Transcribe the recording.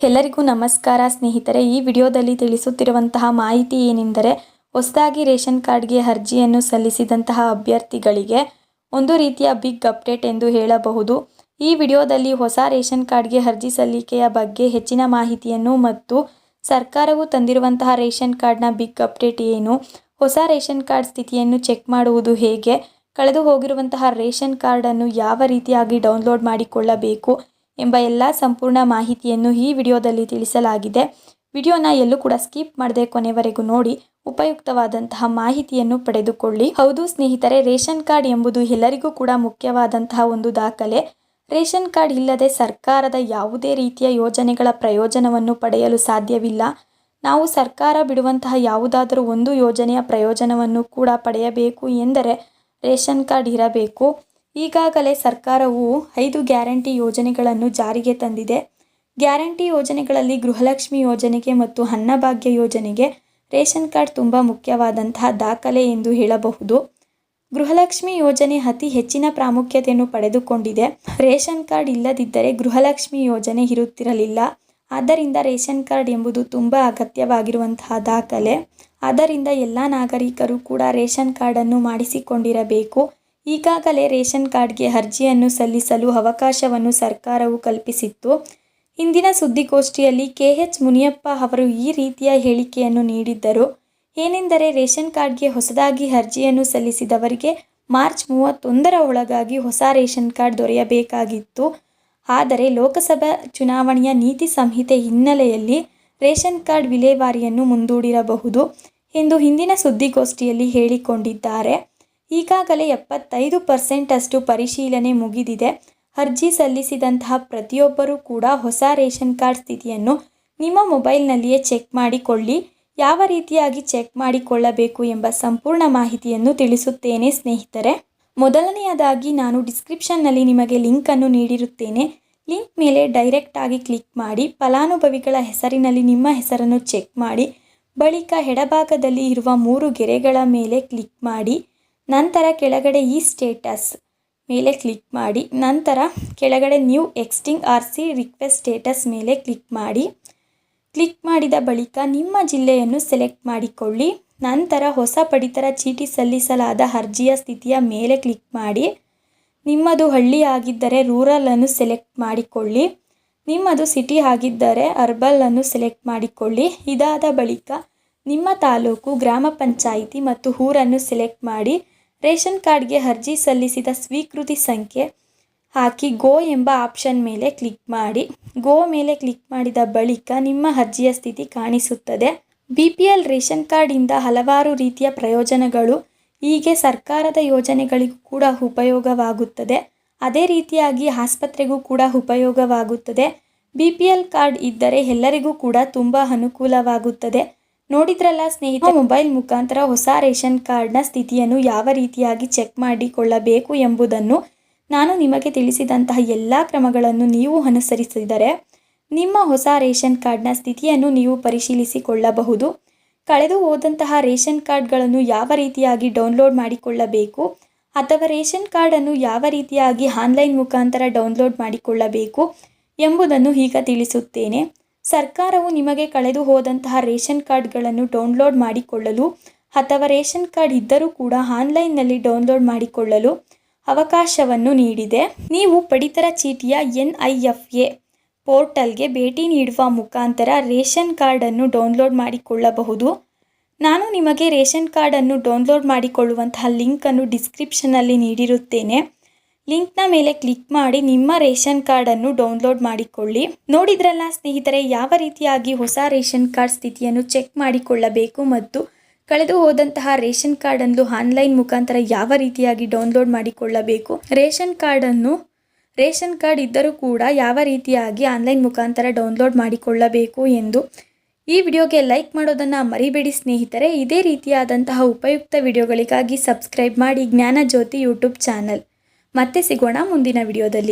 ಎಲ್ಲರಿಗೂ ನಮಸ್ಕಾರ ಸ್ನೇಹಿತರೆ. ಈ ವಿಡಿಯೋದಲ್ಲಿ ತಿಳಿಸುತ್ತಿರುವಂತಹ ಮಾಹಿತಿ ಏನೆಂದರೆ, ಹೊಸದಾಗಿ ರೇಷನ್ ಕಾರ್ಡ್ಗೆ ಅರ್ಜಿಯನ್ನು ಸಲ್ಲಿಸಿದಂತಹ ಅಭ್ಯರ್ಥಿಗಳಿಗೆ ಒಂದು ರೀತಿಯ ಬಿಗ್ ಅಪ್ಡೇಟ್ ಎಂದು ಹೇಳಬಹುದು. ಈ ವಿಡಿಯೋದಲ್ಲಿ ಹೊಸ ರೇಷನ್ ಕಾರ್ಡ್ಗೆ ಅರ್ಜಿ ಸಲ್ಲಿಕೆಯ ಬಗ್ಗೆ ಹೆಚ್ಚಿನ ಮಾಹಿತಿಯನ್ನು ಮತ್ತು ಸರ್ಕಾರವು ತಂದಿರುವಂತಹ ರೇಷನ್ ಕಾರ್ಡ್ನ ಬಿಗ್ ಅಪ್ಡೇಟ್ ಏನು, ಹೊಸ ರೇಷನ್ ಕಾರ್ಡ್ ಸ್ಥಿತಿಯನ್ನು ಚೆಕ್ ಮಾಡುವುದು ಹೇಗೆ, ಕಳೆದು ಹೋಗಿರುವಂತಹ ರೇಷನ್ ಕಾರ್ಡನ್ನು ಯಾವ ರೀತಿಯಾಗಿ ಡೌನ್ಲೋಡ್ ಮಾಡಿಕೊಳ್ಳಬೇಕು ಎಂಬ ಎಲ್ಲ ಸಂಪೂರ್ಣ ಮಾಹಿತಿಯನ್ನು ಈ ವಿಡಿಯೋದಲ್ಲಿ ತಿಳಿಸಲಾಗಿದೆ. ವಿಡಿಯೋನ ಎಲ್ಲೂ ಕೂಡ ಸ್ಕಿಪ್ ಮಾಡದೆ ಕೊನೆವರೆಗೂ ನೋಡಿ ಉಪಯುಕ್ತವಾದಂತಹ ಮಾಹಿತಿಯನ್ನು ಪಡೆದುಕೊಳ್ಳಿ. ಹೌದು ಸ್ನೇಹಿತರೆ, ರೇಷನ್ ಕಾರ್ಡ್ ಎಂಬುದು ಎಲ್ಲರಿಗೂ ಕೂಡ ಮುಖ್ಯವಾದಂತಹ ಒಂದು ದಾಖಲೆ. ರೇಷನ್ ಕಾರ್ಡ್ ಇಲ್ಲದೆ ಸರ್ಕಾರದ ಯಾವುದೇ ರೀತಿಯ ಯೋಜನೆಗಳ ಪ್ರಯೋಜನವನ್ನು ಪಡೆಯಲು ಸಾಧ್ಯವಿಲ್ಲ. ನಾವು ಸರ್ಕಾರ ಬಿಡುವಂತಹ ಯಾವುದಾದರೂ ಒಂದು ಯೋಜನೆಯ ಪ್ರಯೋಜನವನ್ನು ಕೂಡ ಪಡೆಯಬೇಕು ಎಂದರೆ ರೇಷನ್ ಕಾರ್ಡ್ ಇರಬೇಕು. ಈಗಾಗಲೇ ಸರ್ಕಾರವು 5 ಗ್ಯಾರಂಟಿ ಯೋಜನೆಗಳನ್ನು ಜಾರಿಗೆ ತಂದಿದೆ. ಗ್ಯಾರಂಟಿ ಯೋಜನೆಗಳಲ್ಲಿ ಗೃಹಲಕ್ಷ್ಮಿ ಯೋಜನೆಗೆ ಮತ್ತು ಅನ್ನಭಾಗ್ಯ ಯೋಜನೆಗೆ ರೇಷನ್ ಕಾರ್ಡ್ ತುಂಬ ಮುಖ್ಯವಾದಂತಹ ದಾಖಲೆ ಎಂದು ಹೇಳಬಹುದು. ಗೃಹಲಕ್ಷ್ಮಿ ಯೋಜನೆ ಅತಿ ಹೆಚ್ಚಿನ ಪ್ರಾಮುಖ್ಯತೆಯನ್ನು ಪಡೆದುಕೊಂಡಿದೆ. ರೇಷನ್ ಕಾರ್ಡ್ ಇಲ್ಲದಿದ್ದರೆ ಗೃಹಲಕ್ಷ್ಮಿ ಯೋಜನೆ ಇರುತ್ತಿರಲಿಲ್ಲ. ಆದ್ದರಿಂದ ರೇಷನ್ ಕಾರ್ಡ್ ಎಂಬುದು ತುಂಬ ಅಗತ್ಯವಾಗಿರುವಂತಹ ದಾಖಲೆ. ಆದ್ದರಿಂದ ಎಲ್ಲ ನಾಗರಿಕರು ಕೂಡ ರೇಷನ್ ಕಾರ್ಡನ್ನು ಮಾಡಿಸಿಕೊಂಡಿರಬೇಕು. ಈಗಾಗಲೇ ರೇಷನ್ ಕಾರ್ಡ್ಗೆ ಅರ್ಜಿಯನ್ನು ಸಲ್ಲಿಸಲು ಅವಕಾಶವನ್ನು ಸರ್ಕಾರವು ಕಲ್ಪಿಸಿತ್ತು. ಇಂದಿನ ಸುದ್ದಿಗೋಷ್ಠಿಯಲ್ಲಿ KH ಮುನಿಯಪ್ಪ ಅವರು ಈ ರೀತಿಯ ಹೇಳಿಕೆಯನ್ನು ನೀಡಿದ್ದರು. ಏನೆಂದರೆ, ರೇಷನ್ ಕಾರ್ಡ್ಗೆ ಹೊಸದಾಗಿ ಅರ್ಜಿಯನ್ನು ಸಲ್ಲಿಸಿದವರಿಗೆ ಮಾರ್ಚ್ 31ರ ಒಳಗಾಗಿ ಹೊಸ ರೇಷನ್ ಕಾರ್ಡ್ ದೊರೆಯಬೇಕಾಗಿತ್ತು. ಆದರೆ ಲೋಕಸಭಾ ಚುನಾವಣೆಯ ನೀತಿ ಸಂಹಿತೆ ಹಿನ್ನೆಲೆಯಲ್ಲಿ ರೇಷನ್ ಕಾರ್ಡ್ ವಿಲೇವಾರಿಯನ್ನು ಮುಂದೂಡಿರಬಹುದು ಎಂದು ಹಿಂದಿನ ಸುದ್ದಿಗೋಷ್ಠಿಯಲ್ಲಿ ಹೇಳಿಕೊಂಡಿದ್ದಾರೆ. ಈಗಾಗಲೇ 75% ಅಷ್ಟು ಪರಿಶೀಲನೆ ಮುಗಿದಿದೆ. ಅರ್ಜಿ ಸಲ್ಲಿಸಿದಂತಹ ಪ್ರತಿಯೊಬ್ಬರೂ ಕೂಡ ಹೊಸ ರೇಷನ್ ಕಾರ್ಡ್ ಸ್ಥಿತಿಯನ್ನು ನಿಮ್ಮ ಮೊಬೈಲ್ನಲ್ಲಿಯೇ ಚೆಕ್ ಮಾಡಿಕೊಳ್ಳಿ. ಯಾವ ರೀತಿಯಾಗಿ ಚೆಕ್ ಮಾಡಿಕೊಳ್ಳಬೇಕು ಎಂಬ ಸಂಪೂರ್ಣ ಮಾಹಿತಿಯನ್ನು ತಿಳಿಸುತ್ತೇನೆ ಸ್ನೇಹಿತರೆ. ಮೊದಲನೆಯದಾಗಿ ನಾನು ಡಿಸ್ಕ್ರಿಪ್ಷನ್ನಲ್ಲಿ ನಿಮಗೆ ಲಿಂಕನ್ನು ನೀಡಿರುತ್ತೇನೆ. ಲಿಂಕ್ ಮೇಲೆ ಡೈರೆಕ್ಟ್ ಆಗಿ ಕ್ಲಿಕ್ ಮಾಡಿ ಫಲಾನುಭವಿಗಳ ಹೆಸರಿನಲ್ಲಿ ನಿಮ್ಮ ಹೆಸರನ್ನು ಚೆಕ್ ಮಾಡಿ, ಬಳಿಕ ಎಡಭಾಗದಲ್ಲಿ ಇರುವ 3 ಗೆರೆಗಳ ಮೇಲೆ ಕ್ಲಿಕ್ ಮಾಡಿ, ನಂತರ ಕೆಳಗಡೆ ಈ ಸ್ಟೇಟಸ್ ಮೇಲೆ ಕ್ಲಿಕ್ ಮಾಡಿ, ನಂತರ ಕೆಳಗಡೆ ನ್ಯೂ ಎಕ್ಸ್ಟಿಂಗ್ RC ರಿಕ್ವೆಸ್ಟ್ ಸ್ಟೇಟಸ್ ಮೇಲೆ ಕ್ಲಿಕ್ ಮಾಡಿ. ಕ್ಲಿಕ್ ಮಾಡಿದ ಬಳಿಕ ನಿಮ್ಮ ಜಿಲ್ಲೆಯನ್ನು ಸೆಲೆಕ್ಟ್ ಮಾಡಿಕೊಳ್ಳಿ. ನಂತರ ಹೊಸ ಪಡಿತರ ಚೀಟಿ ಸಲ್ಲಿಸಲಾದ ಅರ್ಜಿಯ ಸ್ಥಿತಿಯ ಮೇಲೆ ಕ್ಲಿಕ್ ಮಾಡಿ. ನಿಮ್ಮದು ಹಳ್ಳಿ ಆಗಿದ್ದರೆ ರೂರಲ್ ಅನ್ನು ಸೆಲೆಕ್ಟ್ ಮಾಡಿಕೊಳ್ಳಿ. ನಿಮ್ಮದು ಸಿಟಿ ಆಗಿದ್ದರೆ ಅರ್ಬನ್ ಅನ್ನು ಸೆಲೆಕ್ಟ್ ಮಾಡಿಕೊಳ್ಳಿ. ಇದಾದ ಬಳಿಕ ನಿಮ್ಮ ತಾಲೂಕು, ಗ್ರಾಮ ಪಂಚಾಯಿತಿ ಮತ್ತು ಊರನ್ನು ಸೆಲೆಕ್ಟ್ ಮಾಡಿ. ರೇಷನ್ ಕಾರ್ಡ್ಗೆ ಅರ್ಜಿ ಸಲ್ಲಿಸಿದ ಸ್ವೀಕೃತಿ ಸಂಖ್ಯೆ ಹಾಕಿ ಗೋ ಎಂಬ ಆಪ್ಷನ್ ಮೇಲೆ ಕ್ಲಿಕ್ ಮಾಡಿ. ಗೋ ಮೇಲೆ ಕ್ಲಿಕ್ ಮಾಡಿದ ಬಳಿಕ ನಿಮ್ಮ ಅರ್ಜಿಯ ಸ್ಥಿತಿ ಕಾಣಿಸುತ್ತದೆ. BPL ರೇಷನ್ ಕಾರ್ಡಿಂದ ಹಲವಾರು ರೀತಿಯ ಪ್ರಯೋಜನಗಳು ಹೀಗೆ ಸರ್ಕಾರದ ಯೋಜನೆಗಳಿಗೂ ಕೂಡ ಉಪಯೋಗವಾಗುತ್ತದೆ. ಅದೇ ರೀತಿಯಾಗಿ ಆಸ್ಪತ್ರೆಗೂ ಕೂಡ ಉಪಯೋಗವಾಗುತ್ತದೆ. BPL ಕಾರ್ಡ್ ಇದ್ದರೆ ಎಲ್ಲರಿಗೂ ಕೂಡ ತುಂಬ ಅನುಕೂಲವಾಗುತ್ತದೆ. ನೋಡಿದ್ರಲ್ಲ ಸ್ನೇಹಿತರೆ, ಮೊಬೈಲ್ ಮುಖಾಂತರ ಹೊಸ ರೇಷನ್ ಕಾರ್ಡ್ನ ಸ್ಥಿತಿಯನ್ನು ಯಾವ ರೀತಿಯಾಗಿ ಚೆಕ್ ಮಾಡಿಕೊಳ್ಳಬೇಕು ಎಂಬುದನ್ನು ನಾನು ನಿಮಗೆ ತಿಳಿಸಿದಂತಹ ಎಲ್ಲ ಕ್ರಮಗಳನ್ನು ನೀವು ಅನುಸರಿಸಿದರೆ ನಿಮ್ಮ ಹೊಸ ರೇಷನ್ ಕಾರ್ಡ್ನ ಸ್ಥಿತಿಯನ್ನು ನೀವು ಪರಿಶೀಲಿಸಿಕೊಳ್ಳಬಹುದು. ಕಳೆದು ಹೋದಂತಹ ರೇಷನ್ ಕಾರ್ಡ್ಗಳನ್ನು ಯಾವ ರೀತಿಯಾಗಿ ಡೌನ್ಲೋಡ್ ಮಾಡಿಕೊಳ್ಳಬೇಕು ಅಥವಾ ರೇಷನ್ ಕಾರ್ಡನ್ನು ಯಾವ ರೀತಿಯಾಗಿ ಆನ್ಲೈನ್ ಮುಖಾಂತರ ಡೌನ್ಲೋಡ್ ಮಾಡಿಕೊಳ್ಳಬೇಕು ಎಂಬುದನ್ನು ಈಗ ತಿಳಿಸುತ್ತೇನೆ. ಸರ್ಕಾರವು ನಿಮಗೆ ಕಳೆದು ಹೋದಂತಹ ರೇಷನ್ ಕಾರ್ಡ್ಗಳನ್ನು ಡೌನ್ಲೋಡ್ ಮಾಡಿಕೊಳ್ಳಲು ಅಥವಾ ರೇಷನ್ ಕಾರ್ಡ್ ಇದ್ದರೂ ಕೂಡ ಆನ್ಲೈನ್ನಲ್ಲಿ ಡೌನ್ಲೋಡ್ ಮಾಡಿಕೊಳ್ಳಲು ಅವಕಾಶವನ್ನು ನೀಡಿದೆ. ನೀವು ಪಡಿತರ ಚೀಟಿಯ NIFA ಪೋರ್ಟಲ್ಗೆ ಭೇಟಿ ನೀಡುವ ಮುಖಾಂತರ ರೇಷನ್ ಕಾರ್ಡನ್ನು ಡೌನ್ಲೋಡ್ ಮಾಡಿಕೊಳ್ಳಬಹುದು. ನಾನು ನಿಮಗೆ ರೇಷನ್ ಕಾರ್ಡನ್ನು ಡೌನ್ಲೋಡ್ ಮಾಡಿಕೊಳ್ಳುವಂತಹ ಲಿಂಕನ್ನು ಡಿಸ್ಕ್ರಿಪ್ಷನ್ನಲ್ಲಿ ನೀಡಿರುತ್ತೇನೆ. ಲಿಂಕ್ನ ಮೇಲೆ ಕ್ಲಿಕ್ ಮಾಡಿ ನಿಮ್ಮ ರೇಷನ್ ಕಾರ್ಡನ್ನು ಡೌನ್ಲೋಡ್ ಮಾಡಿಕೊಳ್ಳಿ. ನೋಡಿದ್ರಲ್ಲ ಸ್ನೇಹಿತರೆ, ಯಾವ ರೀತಿಯಾಗಿ ಹೊಸ ರೇಷನ್ ಕಾರ್ಡ್ ಸ್ಥಿತಿಯನ್ನು ಚೆಕ್ ಮಾಡಿಕೊಳ್ಳಬೇಕು ಮತ್ತು ಕಳೆದು ಹೋದಂತಹ ರೇಷನ್ ಕಾರ್ಡನ್ನು ಆನ್ಲೈನ್ ಮುಖಾಂತರ ಯಾವ ರೀತಿಯಾಗಿ ಡೌನ್ಲೋಡ್ ಮಾಡಿಕೊಳ್ಳಬೇಕು, ರೇಷನ್ ಕಾರ್ಡ್ ಇದ್ದರೂ ಕೂಡ ಯಾವ ರೀತಿಯಾಗಿ ಆನ್ಲೈನ್ ಮುಖಾಂತರ ಡೌನ್ಲೋಡ್ ಮಾಡಿಕೊಳ್ಳಬೇಕು ಎಂದು. ಈ ವಿಡಿಯೋಗೆ ಲೈಕ್ ಮಾಡೋದನ್ನು ಮರಿಬೇಡಿ ಸ್ನೇಹಿತರೆ. ಇದೇ ರೀತಿಯಾದಂತಹ ಉಪಯುಕ್ತ ವಿಡಿಯೋಗಳಿಗಾಗಿ ಸಬ್ಸ್ಕ್ರೈಬ್ ಮಾಡಿ ಜ್ಞಾನ ಜ್ಯೋತಿ ಯೂಟ್ಯೂಬ್ ಚಾನಲ್. ಮತ್ತೆ ಸಿಗೋಣ ಮುಂದಿನ ವಿಡಿಯೋದಲ್ಲಿ.